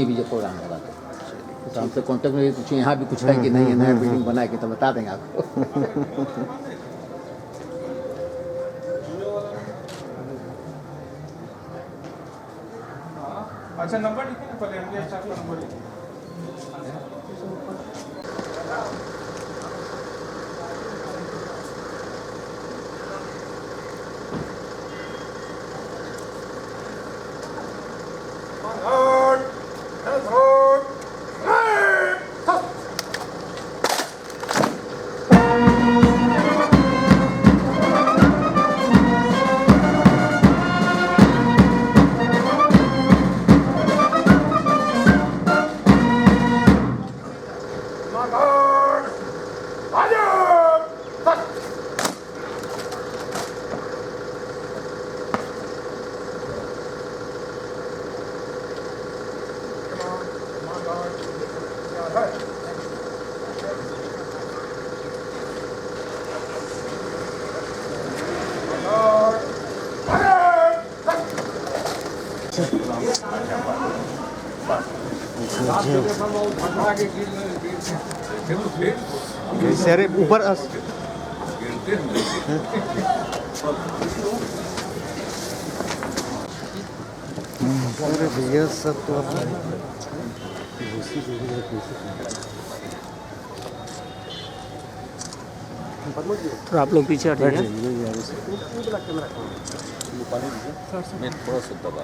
कहीं भी जो प्रोग्राम होगा तो हमसे कॉन्टेक्ट में कुछ यहाँ भी कुछ है कि नहीं है, नया बिल्डिंग बना के तो बता देंगे आपको। अच्छा नंबर लिखिए ना पहले, एमडी स्टाफ का नंबर लिखिए। सर ऊपर अरे भैया सब तो तो आप लोग पीछे हटिए। मैं थोड़ा सा दबा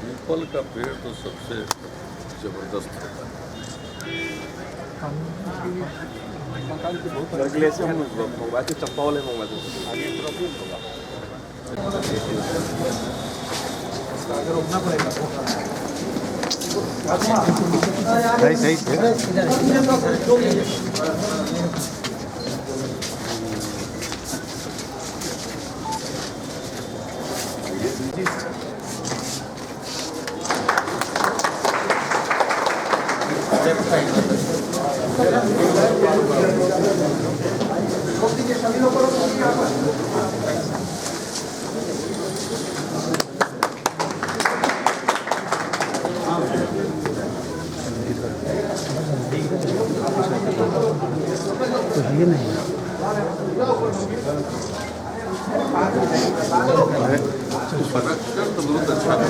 पीपल का पेड़ तो सबसे जबरदस्त होता है। सही ये नहीं संरक्षण तो बहुत अच्छा है।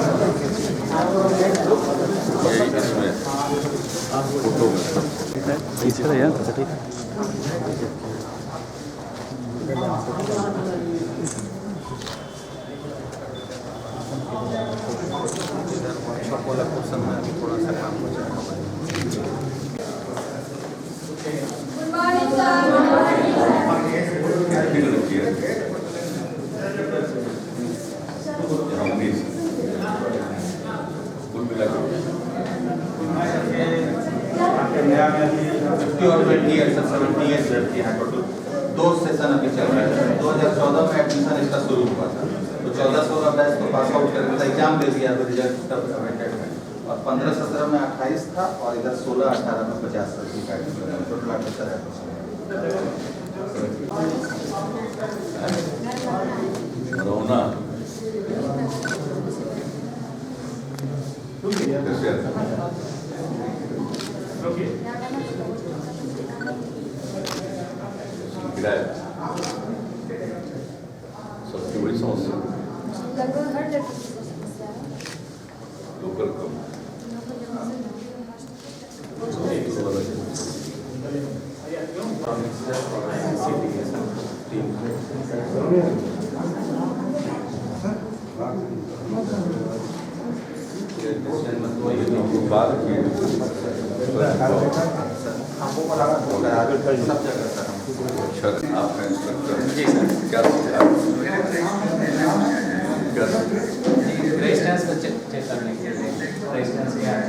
ये इसमें फोटो में थोड़ा सा काम हो जाएगा। और 78 लड़की है टोटल। 2 सेशन अभी चल रहा है। 2014 में एडमिशन इसका शुरू हुआ था, तो 14-16 बैच को पास आउट करके एग्जाम दे दिया, रिजल्ट तब अवेटेड है। और 15-17 में 28 था और इधर 16-18 में 50 का एडमिशन, टोटल 78 रोना सबसे बड़ी समस्या लगभग हर जगह की समस्या है। लोकल कम बात की आपका इंस्ट्रक्टर जी सर क्या रेजिस्टेंस को चेक करने के लिए रेजिस्टेंस क्या है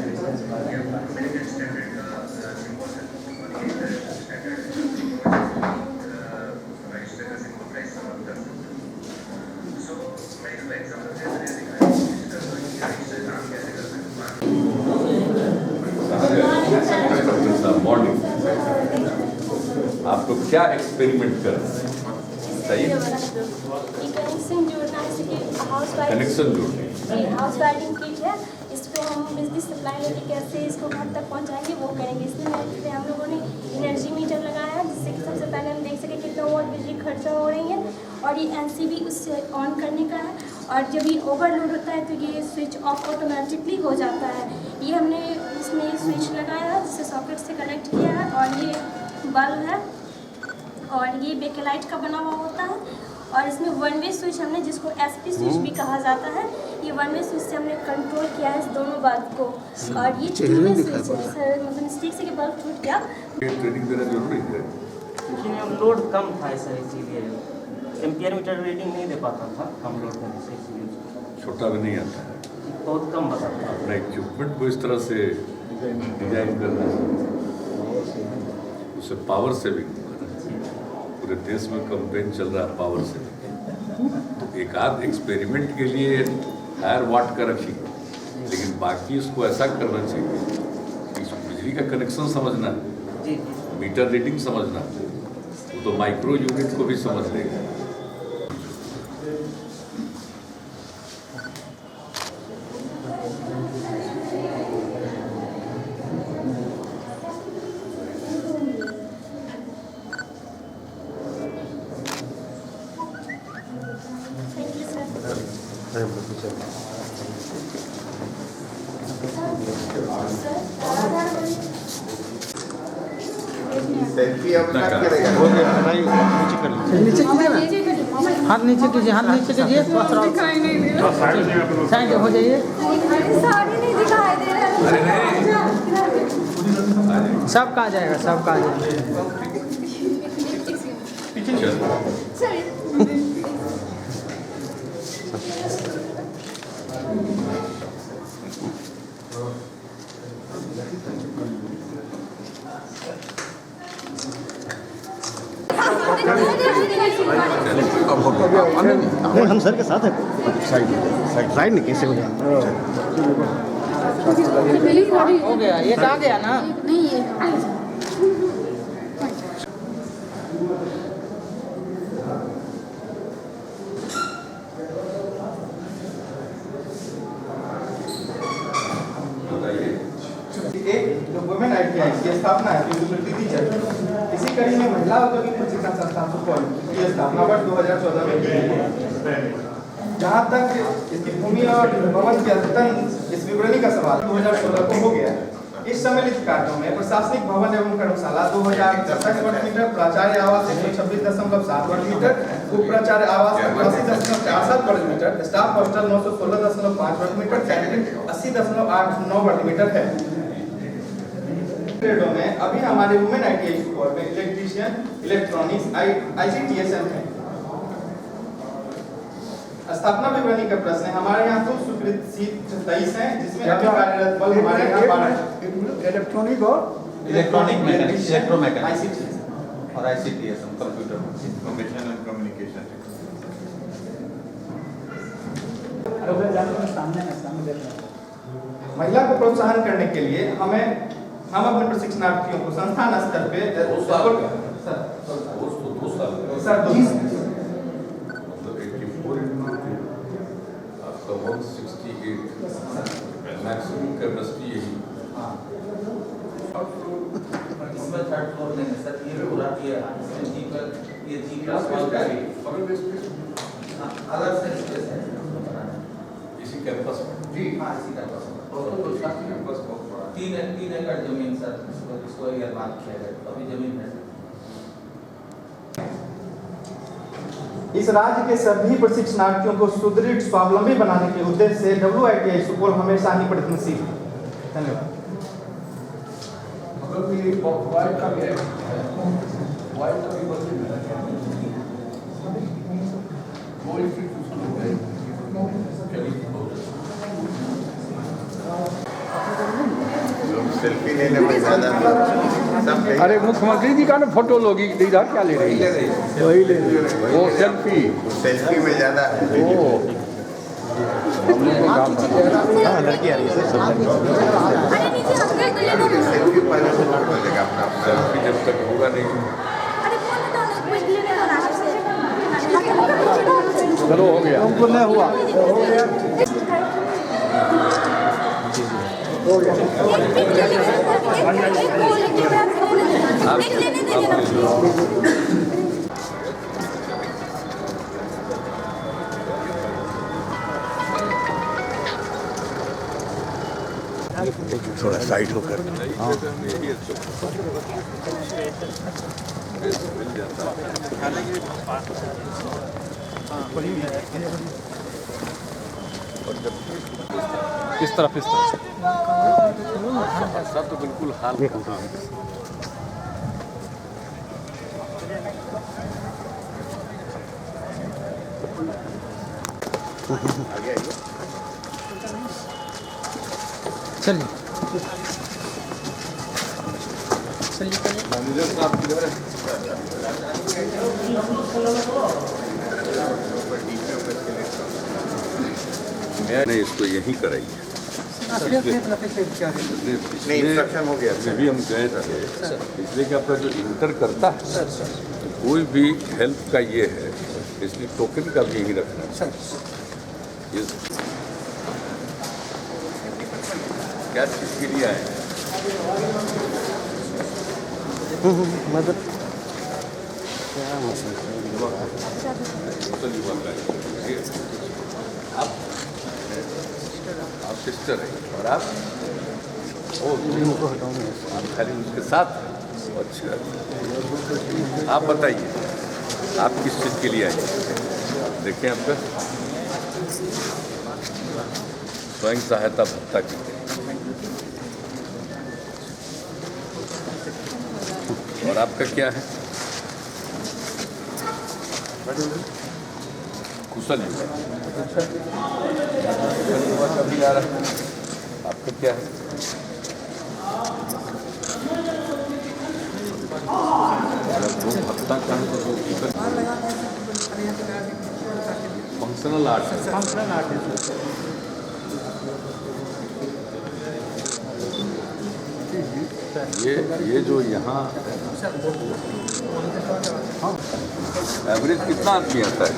मॉर्निंग आपको क्या एक्सपेरिमेंट कर रहे हैं बताइए। कनेक्शन जोड़ना है, जैसे कि हाउस वाइरिंग, कनेक्शन जोड़ने जी हाउस वायरिंग किट है, इस पे हम बिजली सप्लाई लेके कैसे इसको घर तक पहुंचाएंगे वो करेंगे। इसमें हम लोगों ने एनर्जी मीटर लगाया है, जिससे कि सबसे पहले हम देख सकें कितना वॉट बिजली खर्चा हो रही है, और ये एनसीबी उससे ऑन करने का है, और जब ये ओवरलोड होता है तो ये स्विच ऑफ ऑटोमेटिकली हो जाता है। ये हमने इसमें स्विच लगाया है जिससे सॉकेट से कनेक्ट किया है, और ये बल्ब है और ये बेकेलाइट का बना हुआ होता है, और इसमें वन वे स्विच हमने, जिसको एसपी स्विच भी कहा जाता है, ये वन वे स्विच से हमने कंट्रोल किया है इस दोनों बात को। और ये टू वे स्विच है सर, मतलब मिस्टेक से कि बल्ब टूट गया। ट्रेनिंग देना जरूरी है। लेकिन हम लोड कम था सर, इसीलिए एम्पियर मीटर रीडिंग नहीं दे पाता था कम लोड करने से, इसीलिए छोटा भी नहीं आता है। बहुत कम बताता था। अपना इक्विपमेंट को इस तरह से डिजाइन करना उससे पावर सेविंग, पूरे देश में कैंपेन चल रहा है पावर सेविंग, तो एक आध एक्सपेरिमेंट के लिए हायर वाट का रखी, लेकिन बाकी इसको ऐसा करना चाहिए कि इस बिजली का कनेक्शन समझना है, जी मीटर रीडिंग समझना है, वो तो माइक्रो यूनिट को भी समझ लेगा। Thank you sir. सेल्फी अपना करेगा। हो गया भाई, नीचे कर लीजिए। हाथ नीचे कीजिए, हाथ नीचे कीजिए, दिखाई नहीं दे रहा, साइड हो जाइए। साड़ी नहीं दिखाई दे रहा। सब कहा जाएगा, सब कहा जाएगा। नहीं, हम सर के साथ है। साइड नहीं कैसे हो जाए। हो गया, ये कहा गया ना। नहीं ये एक जो वुमेन आईटीआई की स्थापना है फिजिबिलिटी टीचर, इसी कड़ी में महिला औद्योगिक प्रशिक्षण संस्थान सुपौल की स्थापना वर्ष 2014 में की गई। जहाँ तक इसकी भूमि और भवन के अद्यतन इस विवरणी का सवाल 2016 को हो गया। इस सम्मिलित कार्यों में प्रशासनिक भवन एवं कर्मशाला 2066 वर्ग मीटर, प्राचार्य आवास 126.7 वर्ग मीटर, उप प्राचार्य आवास 80.47 वर्ग मीटर, स्टाफ हॉस्टल 916.5 वर्ग मीटर, कैंटीन 80.89 वर्ग मीटर है। ट्रेडों में अभी हमारे वुमेन आईटीआई सुपौल में इलेक्ट्रीशियन, इलेक्ट्रॉनिक्स, आईसीटीएसएम है। स्थापना विवरणी का प्रश्न है। हमारे यहाँ कुल स्वीकृत सीट 23 हैं, जिसमें अभी कार्यरत बल हमारे यहाँ 12 इलेक्ट्रॉनिक और मैकेनिक्स, इलेक्ट्रोमैकेनिक्स, आईसीटी और ICTs computer information and communication. महिला को प्रोत्साहन करने के लिए हम अपने प्रशिक्षणार्थियों को संस्थान स्तर पे सर 168 मैक्सिमम कैपेसिटी यही। इसमें थर्ड फ्लोर देंगे सर, ये पूरा ये जी क्लास अलग से स्पेस है इसी कैंपस में। जी हाँ, इसी कैंपस में कैंपस बहुत बड़ा। 3 एकड़ जमीन सर, इसको एयरमार्क किया गया, अभी जमीन है। इस राज्य के सभी प्रशिक्षणार्थियों को सुदृढ़ स्वावलंबी बनाने के उद्देश्य से WITI सुपौल हमेशा ही प्रयत्नशील है। धन्यवाद। सेल्फी लेने में ज्यादा सब अरे मुख्यमंत्री जी का ना फोटो लोगी दीदा क्या ले रही है? वही ले रही है वो सेल्फी में ज्यादा है। हाँ, लड़की आ रही है सर। अरे नीचे हम गए तो ये सेल्फी पहले से कर देगा अपना। सेल्फी जब तक होगा नहीं अरे चलो हो गया। हमको नहीं हुआ। थोड़ा साइड होकर। इस तरफ सब तो बिल्कुल हाल चलिए मैनेजर साहब किधर है? मैंने इसको यहीं कराई है। नहीं, इंस्ट्रक्शन हो गया। भी हम गए थे इसलिए कि आपका जो इंटर करता है कोई भी हेल्प का ये है, इसलिए टोकन का भी यही रखना है। क्या चीज़ के लिए आए? मदद आप सिस्टर हैं और आप आप खाली उसके साथ। अच्छा, आप बताइए आप किस चीज़ के लिए आए? देखें आपका स्वयं सहायता भत्ता की और आपका क्या है? कुशल युवा। कुशल युवा का भी आ रहा है। आपका क्या है? जो भत्ता का है तो फंक्शनल आर्ट है। ये जो यहाँ एवरेज कितना आदमी आता है?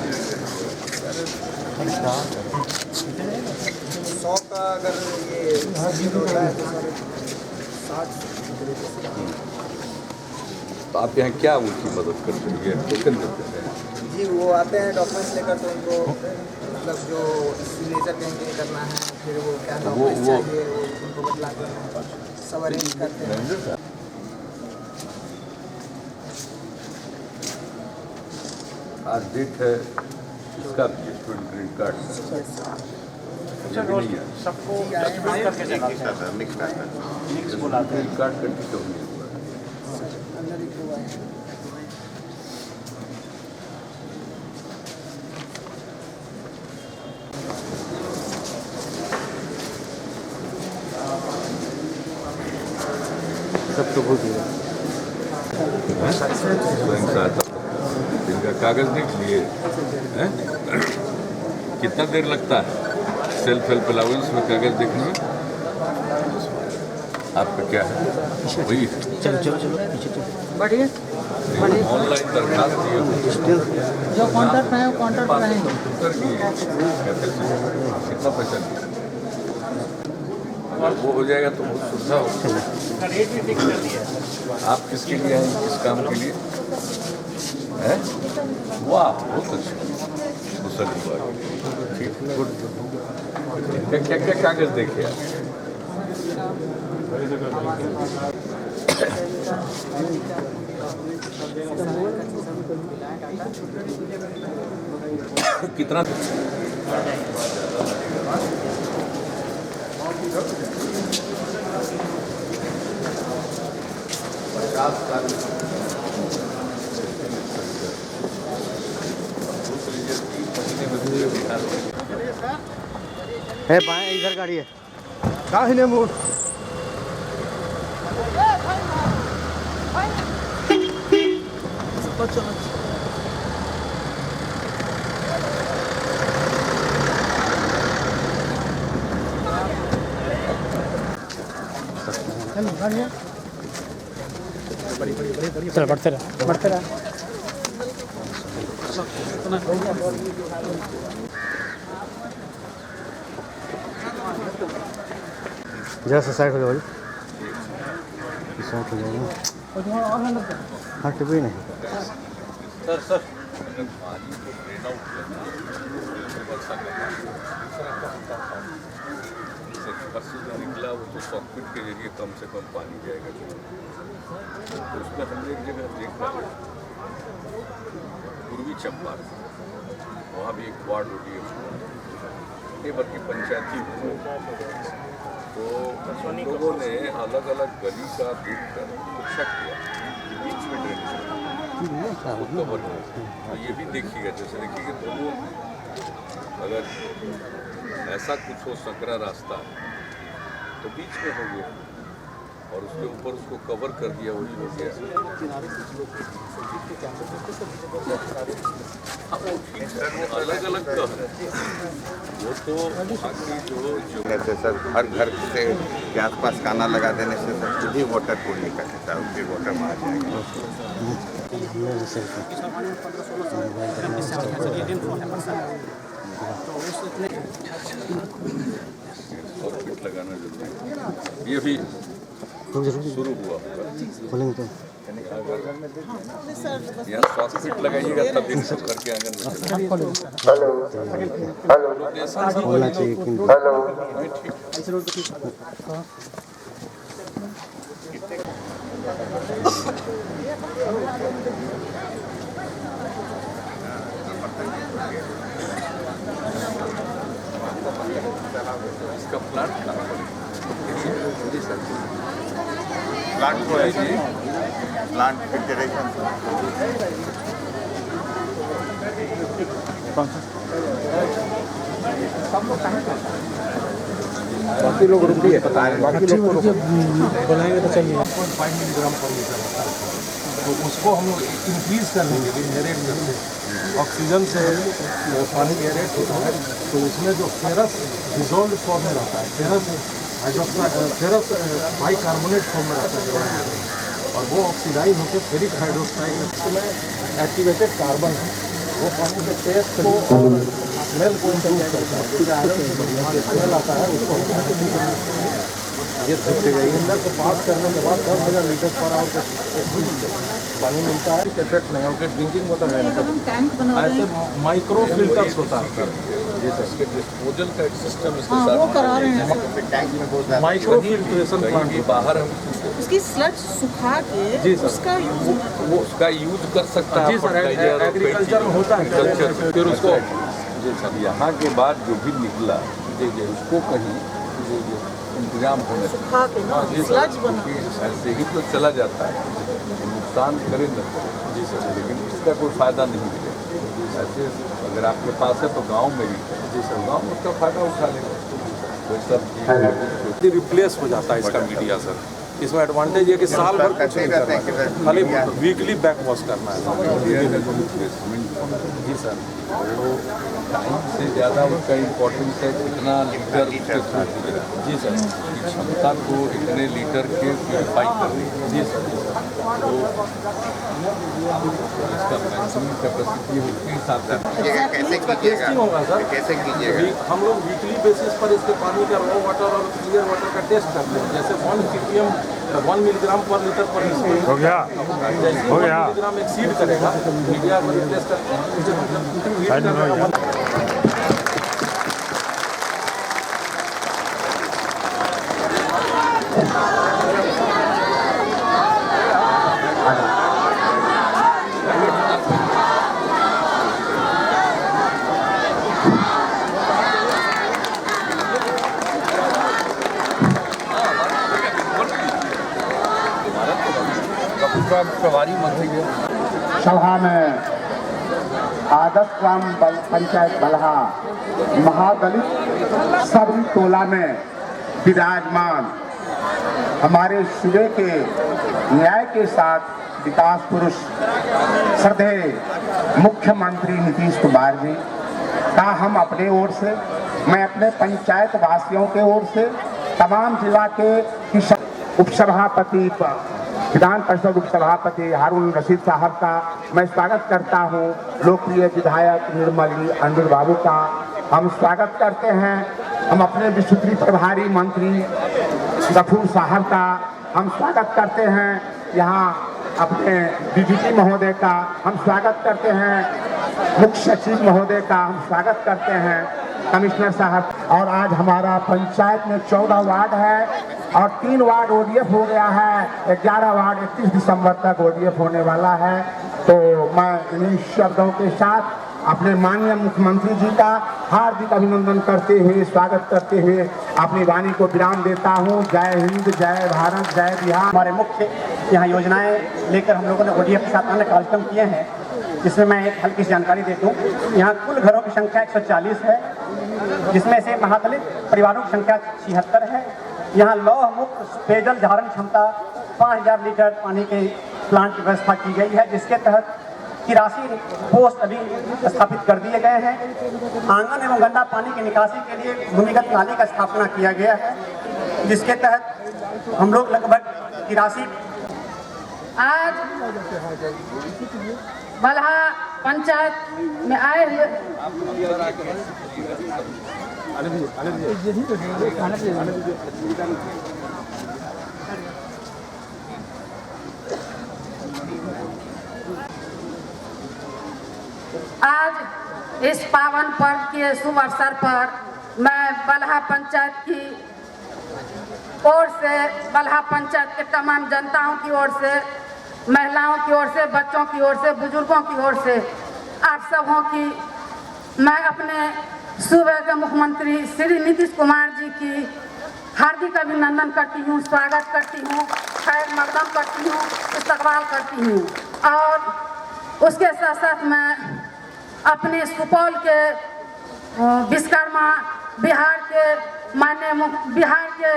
100 का अगर ये होता है तो 60। तो आप यहाँ क्या उनकी मदद करते हैं? ये टोकन देते हैं? जी वो आते हैं डॉक्यूमेंट्स लेकर, तो उनको मतलब जो सिग्नेचर कहीं करना है, फिर वो क्या डॉक्यूमेंट्स चाहिए वो उनको बतलाते हैं, सब अरेंज करते हैं। आज डेट है इसका स्टूडेंट क्रेडिट कार्ड सबको करके मिक्स बुलाते हैं। क्रेडिट कार्ड करके क्यों नहीं हुआ? सब तो हो गया। स्वयं सहायता इनका कागज देख लिए हैं? कितना देर लगता है सेल्फ हेल्प अलाउंस में कागज देखने में? आपका क्या है? वही है। चलो चलो चलो पीछे चलो। बढ़िए ऑनलाइन दरखास्त दिए जो कॉन्ट्रैक्ट है वो कॉन्ट्रैक्ट रहेंगे। कितना पैसा दिया? अगर वो हो जाएगा तो बहुत सुविधा होगी। रेट भी फिक्स कर दिया। आप किसके लिए आए? किस काम के लिए हैं? वाह बहुत अच्छा, कुशल युवा। ठीक, गुड। क्या क्या कागज देखे आप? कितना? है बाएं इधर गाड़ी है। काहे मोड़ चल बढ़ते रह। जैसे साइड हो जाओ, साइड हो जाओ। हाँ टिप ही नहीं। सर सर अगर पानी को ड्रेन आउट करना है तो वर्षा करना से जो निकला वो तो सॉकेट के जरिए कम से कम पानी जाएगा। तो उसमें हमने एक जगह देखा पूर्वी चंपारण, वहाँ भी एक वार्ड होती है ये बल्कि पंचायती हुआ। तो लोगों ने अलग अलग गली का देख कर शक किया कि बीच में ड्रेनेज कवर हो। तो ये भी देखिएगा, जैसे देखिए दोनों अगर ऐसा कुछ हो सकरा रास्ता तो बीच में हो गया और उसके ऊपर उसको कवर कर दिया, वही हो गया। अलग अलग का वो तो बाकी जो ऐसे सर हर घर से के आसपास खाना लगा देने से सर खुद ही वाटर पूल निकल जाता है, उसके वाटर में आ जाएगा। सॉकेट लगाना जरूरी है। ये भी शुरू हुआ खोलेंगे तो यहाँ सॉकेट लगाइएगा तब भी सब करके आंगन में खोलना चाहिए। इसका प्लांट प्लांट को है जी, प्लांट फिल्टरेशन। बाकी लोग रुक दिए, बाकी लोग बनाएंगे तो चाहिए। 5 मिलीग्राम पर लीटर होता है, तो उसको हम लोग इंक्रीज कर देंगे, जनरेट करते हैं। ऑक्सीजन से पानी एरेट होता है तो उसमें जो फेरस डिजोल्व फॉर्म में रहता है, फेरस बाइकार्बोनेट फॉर्म में रहता है और वो ऑक्सीडाइज होकर फेरिक हाइड्रोक्साइड में एक्टिवेटेड कार्बन है, वो पानी के टेस्ट को और स्मेल को इम्प्रूव करता है। स्मेल आता है उसको ये अंदर से पास करने के बाद 10,000 लीटर पर आवर का पानी मिलता है। इफेक्ट नहीं होकर ड्रिंकिंग वाटर है, ऐसे माइक्रो फिल्टर्स होता है डिस्पोजल का एक सिस्टम इसके हाँ, वो करा रहे हैं। टैंक में बहुत माइक्रो फिल्ट्रेशन प्लांट बाहर हम उसकी स्लज सुखा के जी सर, उसका यूज वो उसका यूज कर सकता है जी सर, एग्रीकल्चर में होता है फिर उसको जी सर यहाँ के बाद जो भी निकला देखिए उसको कहीं इंतजाम होने सुखा के ना स्लज बना। ऐसे ही तो चला जाता है, नुकसान करे न जी सर, लेकिन इसका कोई फायदा नहीं मिलेगा। ऐसे अगर आपके पास है तो गांव में ही जी सर, गांव में उसका फायदा उठा लेगा। कोई सब रिप्लेस हो जाता है इसका मीडिया सर। इसमें एडवांटेज है कि साल भर कुछ नहीं करना है, खाली वीकली बैक वॉश करना है। जी सर, वो टाइम से ज़्यादा उसका इम्पोर्टेंस है कितना लीटर जी सर, क्षमता को इतने लीटर के प्योरीफाई करने जी सर। तो इसका मैक्सिमम कैपेसिटी उसके हिसाब से कैसे टेस्टिंग होगा सर, कैसे कीजिएगा? हम लोग वीकली बेसिस पर इसके पानी का रॉ वाटर और क्लियर वाटर का टेस्ट करते हैं। जैसे 1 ppm 1 मिलीग्राम पर लीटर पर हो गया, जैसे 1 मिलीग्राम एक्सीड करेगा मीडिया पर टेस्ट करते हैं। सभा में आदर्श ग्राम पंचायत बलहा महादलित सभी टोला में विराजमान हमारे सूबे के न्याय के साथ विकास पुरुष श्रद्धेय मुख्यमंत्री नीतीश कुमार जी का हम अपने ओर से, मैं अपने पंचायत वासियों के ओर से, तमाम जिला के उपसभापति विधान परिषद उपसभापति हारून रशीद साहब का मैं स्वागत करता हूं। लोकप्रिय विधायक निर्मली अंजुल बाबू का हम स्वागत करते हैं। हम अपने विस्तृत प्रभारी मंत्री गफूर साहब का हम स्वागत करते हैं। यहाँ अपने डीजीपी महोदय का हम स्वागत करते हैं। मुख्य सचिव महोदय का हम स्वागत करते हैं। कमिश्नर साहब। और आज हमारा पंचायत में 14 वार्ड है और 3 वार्ड ओडीएफ हो गया है। 11 वार्ड 31 दिसंबर तक ओडीएफ होने वाला है। तो मैं इन्हीं शब्दों के साथ अपने माननीय मुख्यमंत्री जी का हार्दिक अभिनंदन करते हुए स्वागत करते हुए अपनी वाणी को विराम देता हूँ। जय हिंद, जय भारत, जय बिहार। हमारे मुख्य यहाँ योजनाएं लेकर हम लोगों ने ओडीएफ के साथ अन्य कार्यक्रम किए हैं, जिसमें मैं एक हल्की सी जानकारी दे दूँ। यहाँ कुल घरों की संख्या 140 है, जिसमें से महादलित परिवारों की संख्या 76 है। यहाँ लौह मुक्त पेयजल धारण क्षमता 5000 लीटर पानी के प्लांट की व्यवस्था की गई है, जिसके तहत 83 पोस्ट अभी स्थापित कर दिए गए हैं। आंगन एवं गंदा पानी की निकासी के लिए भूमिगत नाली का स्थापना किया गया है, जिसके तहत हम लोग लगभग 83। आज बलहा पंचायत में आए हुए आज इस पावन पर्व के शुभ अवसर पर मैं बलहा पंचायत की ओर से, बलहा पंचायत के तमाम जनताओं की ओर से, महिलाओं की ओर से, बच्चों की ओर से, बुजुर्गों की ओर से आप सबों की मैं अपने सूबे के मुख्यमंत्री श्री नीतीश कुमार जी की हार्दिक अभिनंदन करती हूँ, स्वागत करती हूँ, खैर मकदम करती हूँ, इस्तकबाल करती हूँ। और उसके साथ साथ मैं अपने सुपौल के विश्वकर्मा, बिहार के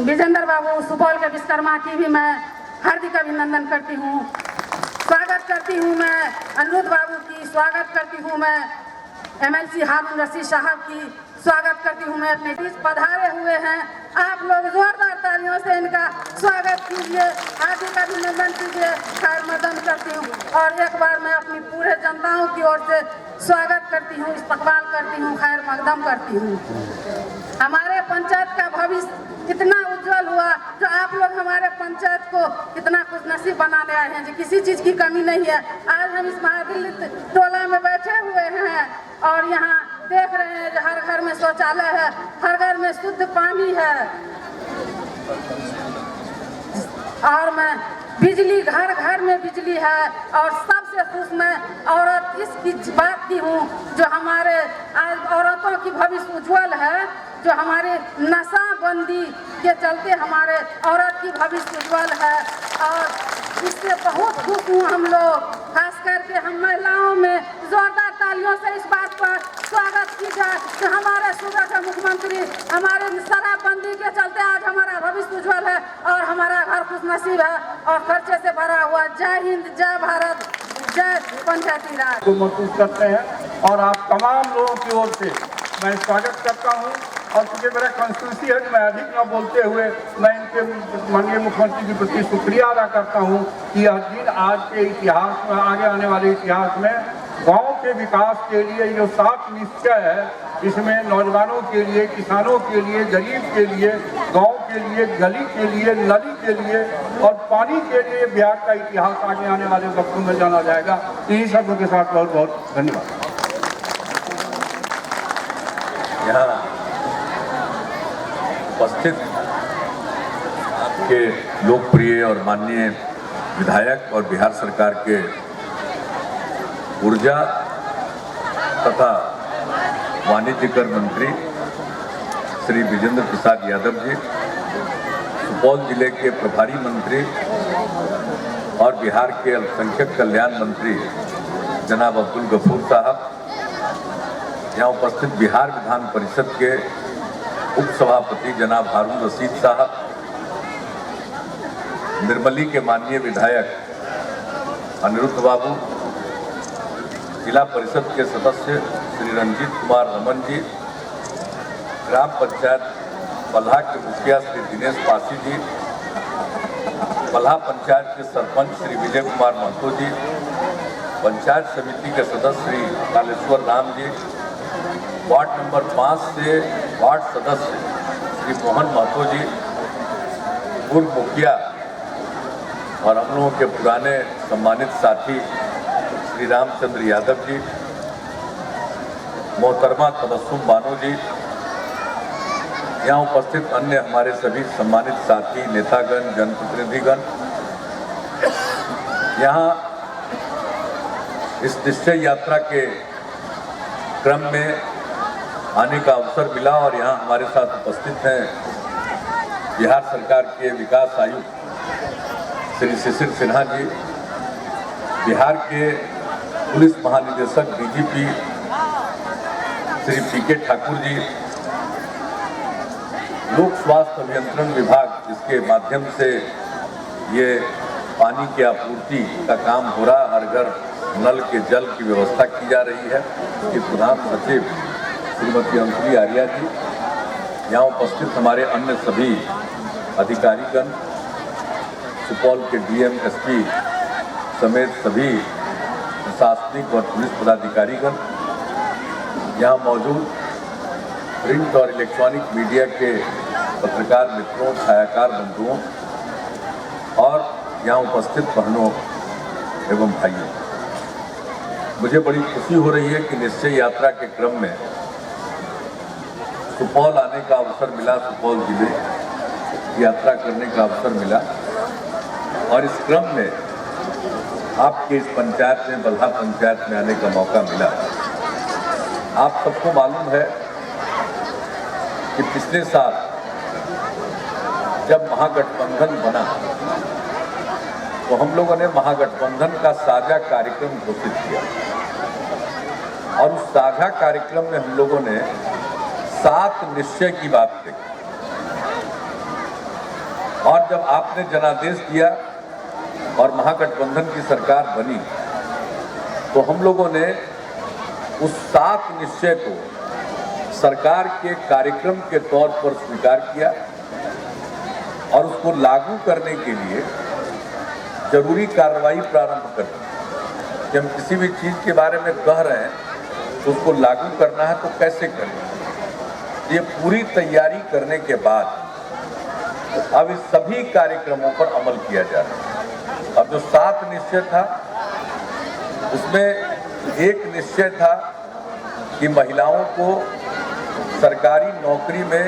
विजेंद्र बाबू सुपौल के विश्वकर्मा की भी मैं हार्दिक अभिनंदन करती हूँ, स्वागत करती हूँ। मैं अनुरुद्ध बाबू की स्वागत करती हूँ। मैं एमएलसी हारून रशीद साहब की स्वागत करती हूँ। मैं अपने बीच पधारे हुए हैं, आप लोग जोरदार तालियों से इनका स्वागत कीजिए, हार्दिक अभिनंदन कीजिए, खैर मकदम करती हूँ। और एक बार मैं अपनी पूरे जनताओं की ओर से स्वागत करती हूँ, इस्तकबाल करती हूँ, खैर मकदम करती हूँ। हमारे पंचायत का भविष्य कितना उज्जवल हुआ, जो आप लोग हमारे पंचायत को कितना खुशनसीब बनाने आए हैं, जी किसी चीज़ की कमी नहीं है। आज हम इस महादलित टोला में बैठे हुए हैं और यहाँ देख रहे हैं कि हर घर में शौचालय है, हर घर में शुद्ध पानी है और मैं बिजली, घर घर में बिजली है। और सबसे खुश मैं औरत इसकी बात की हूँ जो हमारे आज औरतों की भविष्य उज्जवल है, जो हमारे नशाबंदी के चलते हमारे औरत की भविष्य उज्जवल है। और इससे बहुत खुश हूँ हम लोग, खास करके हम महिलाओं में जोरदार तालियों से इस बात पर स्वागत की जाए कि हमारे सूबे के मुख्यमंत्री हमारे शराबबंदी के चलते आज हमारा भविष्य उज्जवल है और हमारा घर खुशनसीब है और खर्चे से भरा हुआ। जय हिंद, जय भारत, जय पंचायती राज को महसूस करते हैं और आप तमाम लोगों की ओर से मैं स्वागत करता हूं। और क्योंकि मेरा कॉन्स्टिट्यूंसी है तो मैं अधिक न बोलते हुए मैं इनके माननीय मुख्यमंत्री के प्रति शुक्रिया अदा करता हूं कि यह दिन आज के इतिहास में, आगे आने वाले इतिहास में गांव के विकास के लिए जो साफ निश्चय है, इसमें नौजवानों के लिए, किसानों के लिए, गरीब के लिए, गांव के लिए, गली के लिए, नली के लिए और पानी के लिए बिहार का इतिहास आगे आने वाले वक्तों में जाना जाएगा। इन्हीं शब्दों के साथ बहुत बहुत धन्यवाद। यहाँ उपस्थित आपके लोकप्रिय और माननीय विधायक और बिहार सरकार के ऊर्जा तथा वाणिज्य कर मंत्री श्री विजेंद्र प्रसाद यादव जी, सुपौल जिले के प्रभारी मंत्री और बिहार के अल्पसंख्यक कल्याण मंत्री जनाब अब्दुल गफूर साहब, यहाँ उपस्थित बिहार विधान परिषद के उपसभापति जनाब हारून रशीद साहब, निर्मली के माननीय विधायक अनिरुद्ध बाबू, जिला परिषद के सदस्य श्री रंजीत कुमार रमन जी, ग्राम पंचायत बलहा के मुखिया श्री दिनेश पासी जी, बल्हा पंचायत के सरपंच श्री विजय कुमार महतो जी, पंचायत समिति के सदस्य श्री कालेश्वर राम जी, वार्ड नंबर 5 से वार्ड सदस्य श्री मोहन महतो जी, पूर्व मुखिया और हम लोगों के पुराने सम्मानित साथी श्री रामचंद्र यादव जी, मोहतरमा तबस्सुम बानो जी, यहाँ उपस्थित अन्य हमारे सभी सम्मानित साथी, नेतागण, जनप्रतिनिधिगण, यहाँ इस निश्चय यात्रा के क्रम में आने का अवसर मिला और यहाँ हमारे साथ उपस्थित हैं बिहार सरकार के विकास आयुक्त श्री शिशिर सिन्हा जी, बिहार के पुलिस महानिदेशक डीजीपी श्री पीके ठाकुर जी, लोक स्वास्थ्य अभियंत्रण विभाग जिसके माध्यम से ये पानी की आपूर्ति का काम हो रहा, हर घर नल के जल की व्यवस्था की जा रही है, कि प्रधान सचिव श्रीमती अंजलि आर्या जी, यहाँ उपस्थित हमारे अन्य सभी अधिकारीगण, सुपौल के डीएम, एसपी समेत सभी प्रशासनिक और पुलिस पदाधिकारीगण, यहाँ मौजूद प्रिंट और इलेक्ट्रॉनिक मीडिया के पत्रकार मित्रों, छायाकार बंधुओं और यहाँ उपस्थित बहनों एवं भाइयों, मुझे बड़ी खुशी हो रही है कि निश्चय यात्रा के क्रम में सुपौल आने का अवसर मिला, सुपौल जिले की यात्रा करने का अवसर मिला और इस क्रम में आपके इस पंचायत में, बल्हा पंचायत में आने का मौका मिला। आप सबको मालूम है कि पिछले साल जब महागठबंधन बना तो हम लोगों ने महागठबंधन का साझा कार्यक्रम घोषित किया और उस साझा कार्यक्रम में हम लोगों ने 7 निश्चय की बात कही और जब आपने जनादेश दिया और महागठबंधन की सरकार बनी तो हम लोगों ने उस 7 निश्चय को सरकार के कार्यक्रम के तौर पर स्वीकार किया और उसको लागू करने के लिए जरूरी कार्रवाई प्रारंभ कर दी। जब हम किसी भी चीज़ के बारे में कह रहे हैं तो उसको लागू करना है तो कैसे करें, ये पूरी तैयारी करने के बाद अब इस सभी कार्यक्रमों पर अमल किया जा रहा है। अब जो 7 निश्चय था उसमें एक निश्चय था कि महिलाओं को सरकारी नौकरी में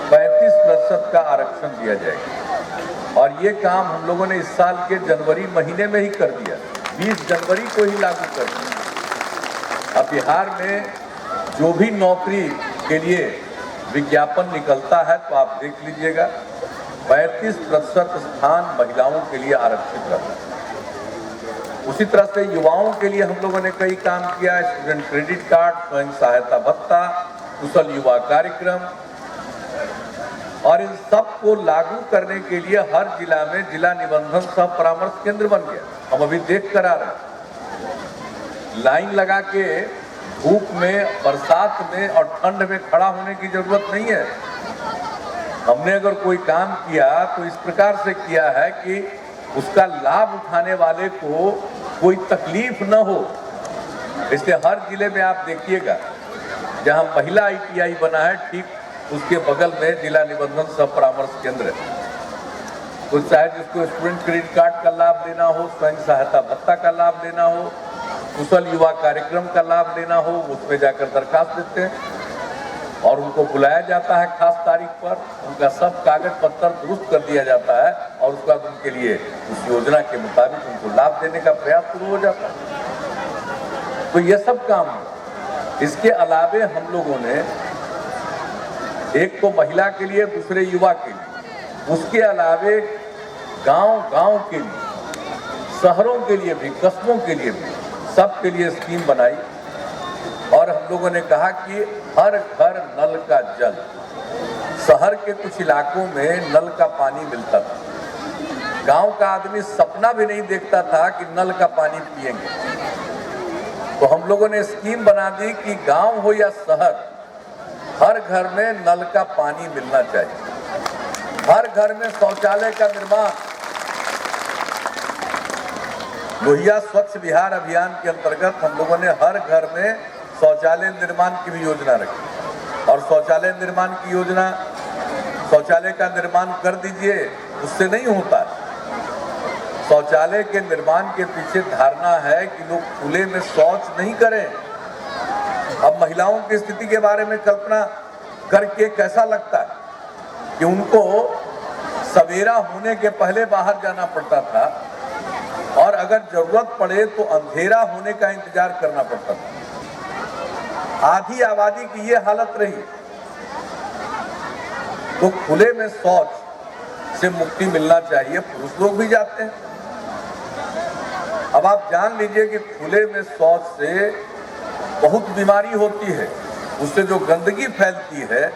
35% का आरक्षण दिया जाएगा और ये काम हम लोगों ने इस साल के जनवरी महीने में ही कर दिया, 20 जनवरी को ही लागू कर दिया। अब बिहार में जो भी नौकरी के लिए विज्ञापन निकलता है तो आप देख लीजिएगा 35% स्थान महिलाओं के लिए आरक्षित रहता है। उसी तरह से युवाओं के लिए हम लोगों ने कई काम किया, स्टूडेंट क्रेडिट कार्ड, स्वयं सहायता भत्ता, कुशल युवा कार्यक्रम और इन सब को लागू करने के लिए हर जिला में जिला निबंधन सह परामर्श केंद्र बन गया। हम अभी देख कर आ रहे हैं, लाइन लगा के धूप में, बरसात में और ठंड में खड़ा होने की जरूरत नहीं है। हमने अगर कोई काम किया तो इस प्रकार से किया है कि उसका लाभ उठाने वाले को कोई तकलीफ न हो। इसलिए हर जिले में आप देखिएगा जहां महिला ITI बना है ठीक उसके बगल में जिला निबंधन सह परामर्श केंद्र है। तो चाहे जिसको स्टूडेंट क्रेडिट कार्ड का लाभ लेना हो, स्वयं सहायता भत्ता का लाभ लेना हो, कुशल युवा कार्यक्रम का लाभ लेना हो, उसमें जाकर दरखास्त देते हैं और उनको बुलाया जाता है खास तारीख पर, उनका सब कागज पत्र दुरुस्त कर दिया जाता है और उसके बाद उनके लिए उस योजना के मुताबिक उनको लाभ देने का प्रयास शुरू हो जाता है। तो ये सब काम है। इसके अलावे हम लोगों ने एक तो महिला के लिए, दूसरे युवा के लिए, उसके अलावे गांव के लिए, शहरों के लिए भी, कस्बों के लिए भी, सबके लिए स्कीम बनाई और हम लोगों ने कहा कि हर घर नल का जल। शहर के कुछ इलाकों में नल का पानी मिलता था, गांव का आदमी सपना भी नहीं देखता था कि नल का पानी पिएंगे। तो हम लोगों ने स्कीम बना दी कि गांव हो या शहर, हर घर में नल का पानी मिलना चाहिए हर घर में शौचालय का निर्माण, लोहिया स्वच्छ बिहार अभियान के अंतर्गत हम लोगों ने हर घर में शौचालय निर्माण की भी योजना रखी। और शौचालय निर्माण की योजना, शौचालय का निर्माण कर दीजिए, उससे नहीं होता। शौचालय के निर्माण के पीछे धारणा है कि लोग खुले में शौच नहीं करें। अब महिलाओं की स्थिति के बारे में कल्पना करके कैसा लगता है कि उनको सवेरा होने के पहले बाहर जाना पड़ता था और अगर जरूरत पड़े तो अंधेरा होने का इंतजार करना पड़ता था। आधी आबादी की ये हालत रही। तो खुले में शौच से मुक्ति मिलना चाहिए। पुरुष लोग भी जाते हैं। अब आप जान लीजिए कि खुले में शौच से बहुत बीमारी होती है। उससे जो गंदगी फैलती है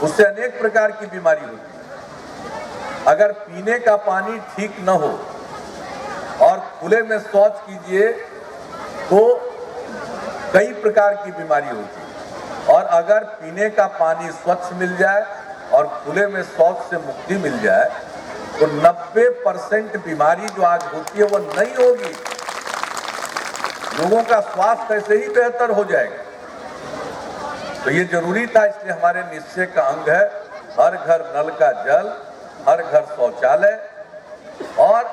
उससे अनेक प्रकार की बीमारी होती है। अगर पीने का पानी ठीक न हो और खुले में शौच कीजिए तो कई प्रकार की बीमारी होती है। और अगर पीने का पानी स्वच्छ मिल जाए और खुले में शौच से मुक्ति मिल जाए तो 90% बीमारी जो आज होती है वो नहीं होगी। लोगों का स्वास्थ्य ऐसे ही बेहतर हो जाएगा। तो ये जरूरी था, इसलिए हमारे निश्चय का अंग है हर घर नल का जल, हर घर शौचालय और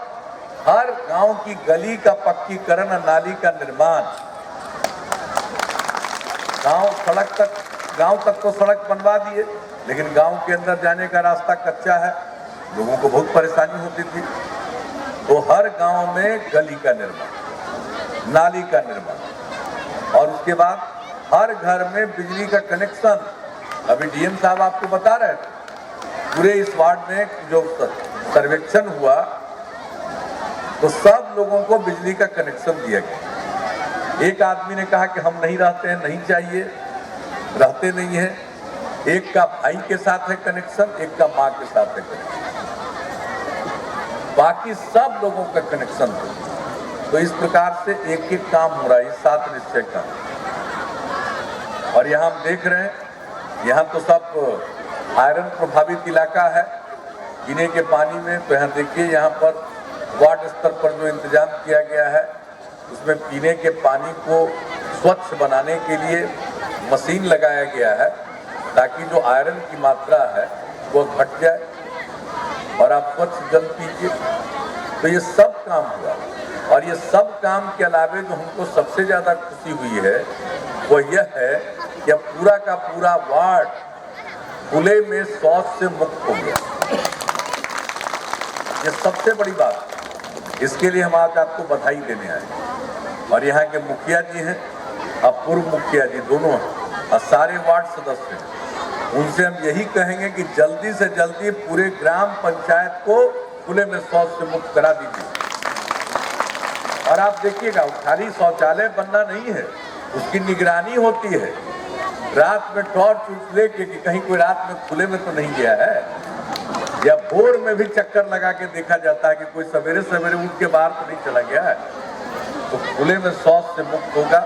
हर गांव की गली का पक्कीकरण, नाली का निर्माण। गांव तक तो सड़क बनवा दिए, लेकिन गांव के अंदर जाने का रास्ता कच्चा है, लोगों को बहुत परेशानी होती थी। तो हर गांव में गली का निर्माण, नाली का निर्माण और उसके बाद हर घर में बिजली का कनेक्शन। अभी डीएम साहब आपको बता रहे थे, पूरे इस वार्ड में जो सर्वेक्षण हुआ तो सब लोगों को बिजली का कनेक्शन दिया गया। एक आदमी ने कहा कि हम नहीं रहते हैं, नहीं चाहिए, रहते नहीं है। एक का भाई के साथ है कनेक्शन, एक का माँ के साथ है कनेक्शन, बाकी सब लोगों का कनेक्शन हो। तो इस प्रकार से एक एक काम हो रहा है, 7 निश्चय का। और यहाँ हम देख रहे हैं, यहाँ तो सब आयरन प्रभावित इलाका है पीने के पानी में। तो यहाँ देखिए, यहाँ पर वार्ड स्तर पर जो इंतजाम किया गया है उसमें पीने के पानी को स्वच्छ बनाने के लिए मशीन लगाया गया है ताकि जो आयरन की मात्रा है वो घट जाए और आप स्वच्छ जल पीजिए। तो ये सब काम हुआ। और ये सब काम के अलावे जो हमको सबसे ज़्यादा खुशी हुई है वो यह है कि अब पूरा का पूरा वार्ड खुले में शौच से मुक्त हो गया। ये सबसे बड़ी बात। इसके लिए हम आज आपको बधाई देने आए। और यहाँ के मुखिया जी हैं, अब पूर्व मुखिया जी दोनों हैं और सारे वार्ड सदस्य हैं। उनसे हम यही कहेंगे कि जल्दी से जल्दी पूरे ग्राम पंचायत को खुले में शौच से मुक्त करा दीजिए। और आप देखिएगा, खाली शौचालय बनना नहीं है, उसकी निगरानी होती है। रात में टॉर्च लेके कि कहीं कोई रात में खुले में तो नहीं गया है, या भोर में भी चक्कर लगा के देखा जाता है कि कोई सवेरे सवेरे उठ के बाहर तो नहीं चला गया है। तो खुले में शौच से मुक्त होगा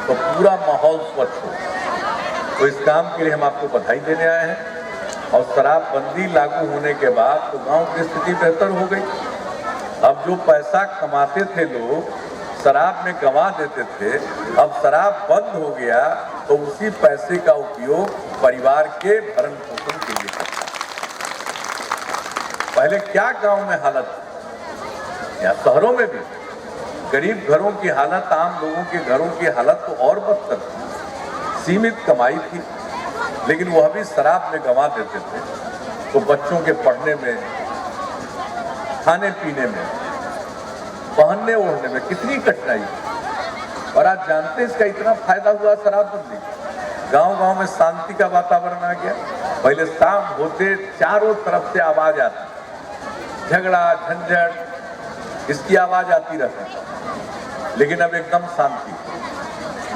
तो पूरा माहौल स्वच्छ होगा। तो इस काम के लिए हम आपको बधाई देने आए हैं। और शराबबंदी लागू होने के बाद तो गांव की स्थिति बेहतर हो गई। अब जो पैसा कमाते थे लोग शराब में गंवा देते थे, अब शराब बंद हो गया तो उसी पैसे का उपयोग परिवार के भरण पोषण के लिए करते। पहले क्या गांव में हालत थी, या शहरों में भी गरीब घरों की हालत, आम लोगों के घरों की हालत तो और बदतर थी। सीमित कमाई थी, लेकिन वह भी शराब में गंवा देते थे। तो बच्चों के पढ़ने में, खाने पीने में, पहनने ओढ़ने में कितनी कठिनाई थी। और आज जानते इसका इतना फायदा हुआ शराबबंदी। गांव-गांव में शांति का वातावरण आ गया। पहले शाम होते चारों तरफ से आवाज आती, झगड़ा झंझट इसकी आवाज आती रहती, लेकिन अब एकदम शांति,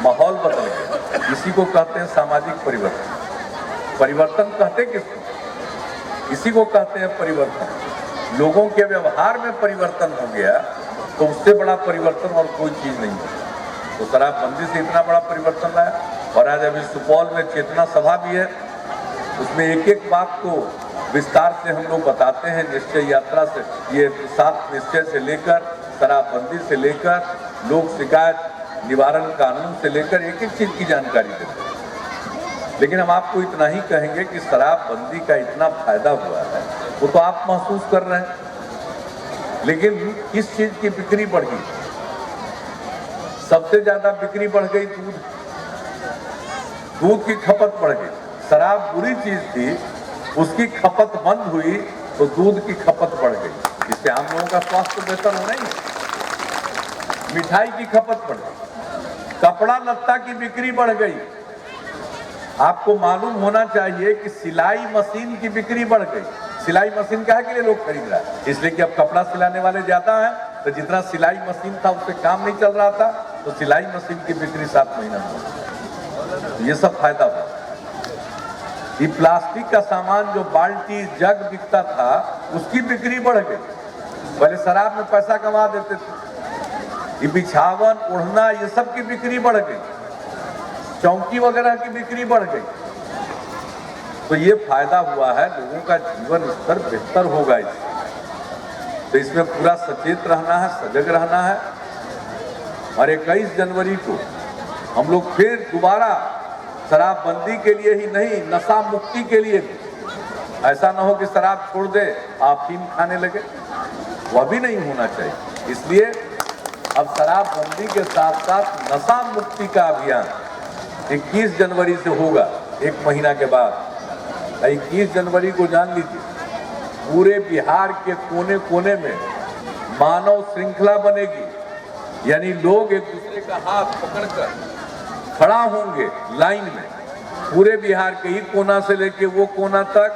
माहौल बदल गया। इसी को कहते हैं सामाजिक परिवर्तन। परिवर्तन कहते किसको? इसी को कहते हैं परिवर्तन। लोगों के व्यवहार में परिवर्तन हो गया तो उससे बड़ा परिवर्तन और कोई चीज नहीं है। तो शराबबंदी से इतना बड़ा परिवर्तन लाया। और आज अभी सुपौल में चेतना सभा भी है, उसमें एक एक बात को विस्तार से हम लोग बताते हैं। निश्चय यात्रा से, ये 7 निश्चय से लेकर, शराबबंदी से लेकर, लोक शिकायत निवारण कानून से लेकर एक एक चीज़ की जानकारी देते हैं। लेकिन हम आपको इतना ही कहेंगे कि शराबबंदी का इतना फायदा हुआ है वो तो आप महसूस कर रहे हैं, लेकिन किस चीज़ की बिक्री बढ़ गई? सबसे ज़्यादा बिक्री बढ़ गई दूध की खपत बढ़ गई। शराब बुरी चीज़ थी, उसकी खपत बंद हुई तो दूध की खपत बढ़ गई, जिससे आम लोगों का स्वास्थ्य बेहतर होना ही है। मिठाई की खपत बढ़ गई, कपड़ा लत्ता की बिक्री बढ़ गई। आपको मालूम होना चाहिए कि सिलाई मशीन की बिक्री बढ़ गई। सिलाई मशीन काहे के लिए लोग खरीद रहा है? इसलिए कि अब कपड़ा सिलाने वाले ज्यादा हैं, तो जितना सिलाई मशीन था उससे काम नहीं चल रहा था, तो सिलाई मशीन की बिक्री 7 महीना में। ये सब फायदा हुआ। ये प्लास्टिक का सामान जो बाल्टी जग बिकता था उसकी बिक्री बढ़ गई। पहले शराब में पैसा कमा देते थे। ये बिछावन, ओढ़ना, ये सब की बिक्री बढ़ गई। चौकी वगैरह की बिक्री बढ़ गई। तो ये फायदा हुआ है, लोगों का जीवन स्तर बेहतर होगा इससे। तो इसमें पूरा सचेत रहना है, सजग रहना है। और 21 जनवरी को हम लोग फिर दोबारा शराबबंदी के लिए ही नहीं, नशा मुक्ति के लिए भी। ऐसा ना हो कि शराब छोड़ दे, अफीम खाने लगे, वह भी नहीं होना चाहिए। इसलिए अब शराबबंदी के साथ साथ नशा मुक्ति का अभियान 21 जनवरी से होगा, 1 महीना के बाद। 21 जनवरी को जान लीजिए, पूरे बिहार के कोने कोने में मानव श्रृंखला बनेगी। यानी लोग एक दूसरे का हाथ पकड़कर खड़ा होंगे लाइन में, पूरे बिहार के एक कोना से लेके वो कोना तक,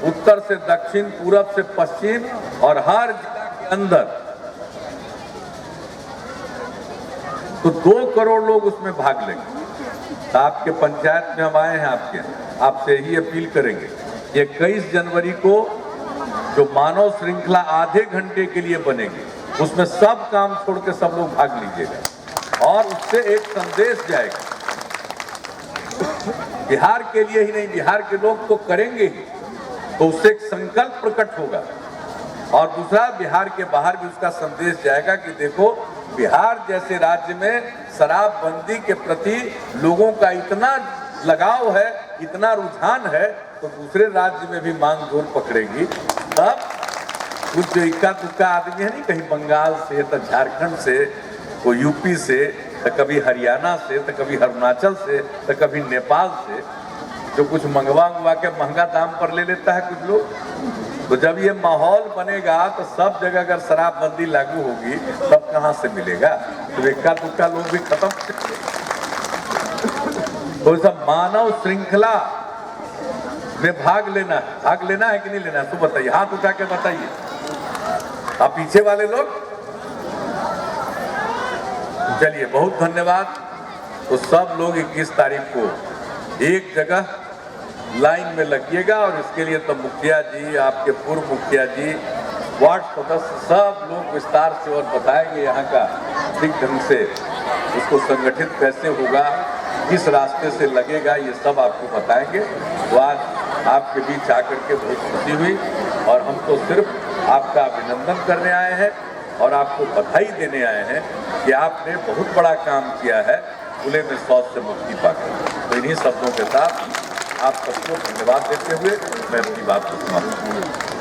उत्तर से दक्षिण, पूरब से पश्चिम, और हर जिला के अंदर। तो 2 करोड़ लोग उसमें भाग लेंगे। तो आपके पंचायत में हम आए हैं, आपसे ही अपील करेंगे, 21 जनवरी को जो मानव श्रृंखला आधे घंटे के लिए बनेगी, उसमें सब काम छोड़ के सब लोग भाग लीजिएगा। और उससे एक संदेश जाएगा, बिहार के लिए ही नहीं, बिहार के लोग तो करेंगे ही, तो उससे एक संकल्प प्रकट होगा। और दूसरा, बिहार के बाहर भी उसका संदेश जाएगा कि देखो, बिहार जैसे राज्य में शराबबंदी के प्रति लोगों का इतना लगाव है, इतना रुझान है, तो दूसरे राज्य में भी मांग जोर पकड़ेगी। तब कुछ जो इक्का दुक्का आदमी है नहीं, कहीं बंगाल से, तो झारखंड से, तो यूपी से, तो कभी हरियाणा से, तो कभी अरुणाचल से, तो कभी नेपाल से, जो कुछ मंगवा के महंगा दाम पर ले लेता है कुछ लोग। तो जब ये माहौल बनेगा तो सब जगह अगर शराबबंदी लागू होगी, तब कहाँ से मिलेगा? तो इक्का दुक्का लोग भी खत्म। तो सब मानव श्रृंखला में भाग लेना है कि नहीं लेना है? तो बताइए, हाथ उठा के बताइए। आप पीछे वाले लोग, चलिए, बहुत धन्यवाद। तो सब लोग 21 तारीख को एक जगह लाइन में लगिएगा, और इसके लिए तो मुखिया जी, आपके पूर्व मुखिया जी, वार्ड सदस्य, सब लोग विस्तार से और बताएंगे यहाँ का ठीक ढंग से उसको संगठित कैसे होगा, किस रास्ते से लगेगा, ये सब आपको बताएंगे। तो आज आपके बीच आकर के बहुत खुशी हुई, और हम तो सिर्फ आपका अभिनंदन करने आए हैं और आपको बधाई देने आए हैं कि आपने बहुत बड़ा काम किया है खुले में शौच से मुक्ति पाकर। तो इन्हीं शब्दों के साथ आप सबको धन्यवाद देते हुए मैं अपनी बात को समाप्त करूँगा।